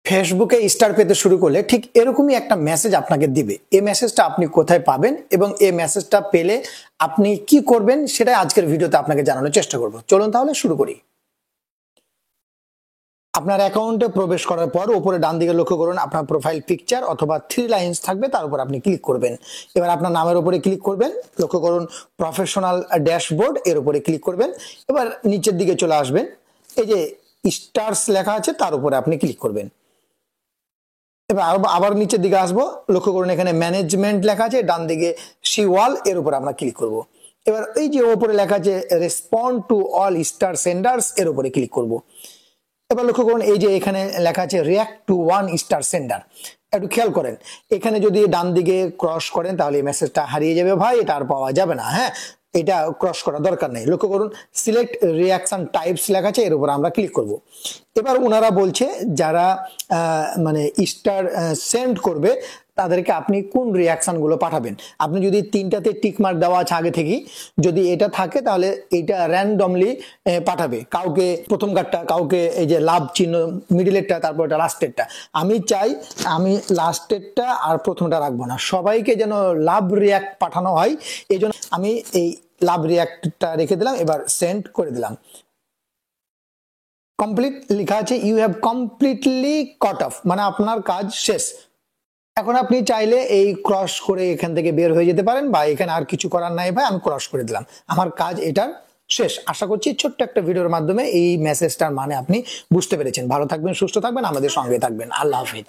ফেসবুকে স্টার পেতে শুরু করলে ঠিক এরকমই একটা মেসেজ আপনাকে দিবে। এই মেসেজটা আপনি কোথায় পাবেন এবং এই মেসেজটা পেলে আপনি কি করবেন সেটাই আজকের ভিডিওতে আপনাকে জানানোর চেষ্টা করব। চলুন তাহলে শুরু করি। আপনার অ্যাকাউন্টে প্রবেশ করার পর উপরে ডান দিকে লক্ষ্য করুন, আপনার প্রোফাইল পিকচার অথবা 3 লাইন্স থাকবে, তার উপর আপনি ক্লিক করবেন। এবার আপনার নামের উপরে ক্লিক করবেন, লক্ষ্য করুন প্রফেশনাল ড্যাশবোর্ড এর উপরে ক্লিক করবেন। এবার নিচের দিকে চলে আসবেন, এই যে স্টারস লেখা আছে তার উপরে আপনি ক্লিক করবেন। এবার আবার নিচের দিকে আসবো, লক্ষ্য করুন এখানে ম্যানেজমেন্ট লেখা আছে, ডান দিকে সি ওয়াল এর উপর আমরা ক্লিক করব। এবার এই যে উপরে লেখা আছে respond to all star senders এর উপরে ক্লিক করব। এবার লক্ষ্য করুন এই যে এখানে লেখা আছে রিয়াক্ট টু 1 স্টার সেন্ডার। একটু খেয়াল করেন, এখানে যদি ডান দিকে ক্রস করেন তাহলে এই মেসেজটা হারিয়ে যাবে ভাই, এটা আর পাওয়া যাবে না। হ্যাঁ, এটা ক্রস করার দরকার নেই। লক্ষ্য করুন সিলেক্ট রিয়াকশন টাইপস লেখা আছে, এর উপর আমরা ক্লিক করব। এবার ওনারা বলছে যারা মানে স্টার সেন্ড করবে তাদেরকে আপনি কোন রিয়াকশন গুলো পাঠাবেন। আপনি যদি 3টাতে টিক মার্ক দেওয়া আছে আগে থেকেই, যদি এটা থাকে তাহলে এটা র্যান্ডমলি পাঠাবে, কাউকে প্রথম কার্ডটা, কাউকে এই যে লাভ চিহ্ন মিডিলেরটা, তারপর এটা লাস্টেরটা। আমি চাই আমি লাস্টেরটা আর প্রথমটা রাখবো না, সবাইকে যেন লাভ রিয়াক্ট পাঠানো হয়, এই জন্য আমি এই লাভ রিয়াক্টটা রেখে দিলাম। এবার সেন্ড করে দিলাম। কমপ্লিট লেখা আছে, you have completely cut off, মানে আপনার কাজ শেষ। এখন আপনি চাইলে এই ক্রস করে এখান থেকে বের হয়ে যেতে পারেন, বা এখানে আর কিছু করার নাই ভাই আমি ক্রস করে দিলাম, আমার কাজ এটার শেষ। আশা করছি ছোট্ট একটা ভিডিওর মাধ্যমে এই মেসেজটার মানে আপনি বুঝতে পেরেছেন। ভালো থাকবেন, সুস্থ থাকবেন, আমাদের সঙ্গে থাকবেন। আল্লাহ হাফেজ।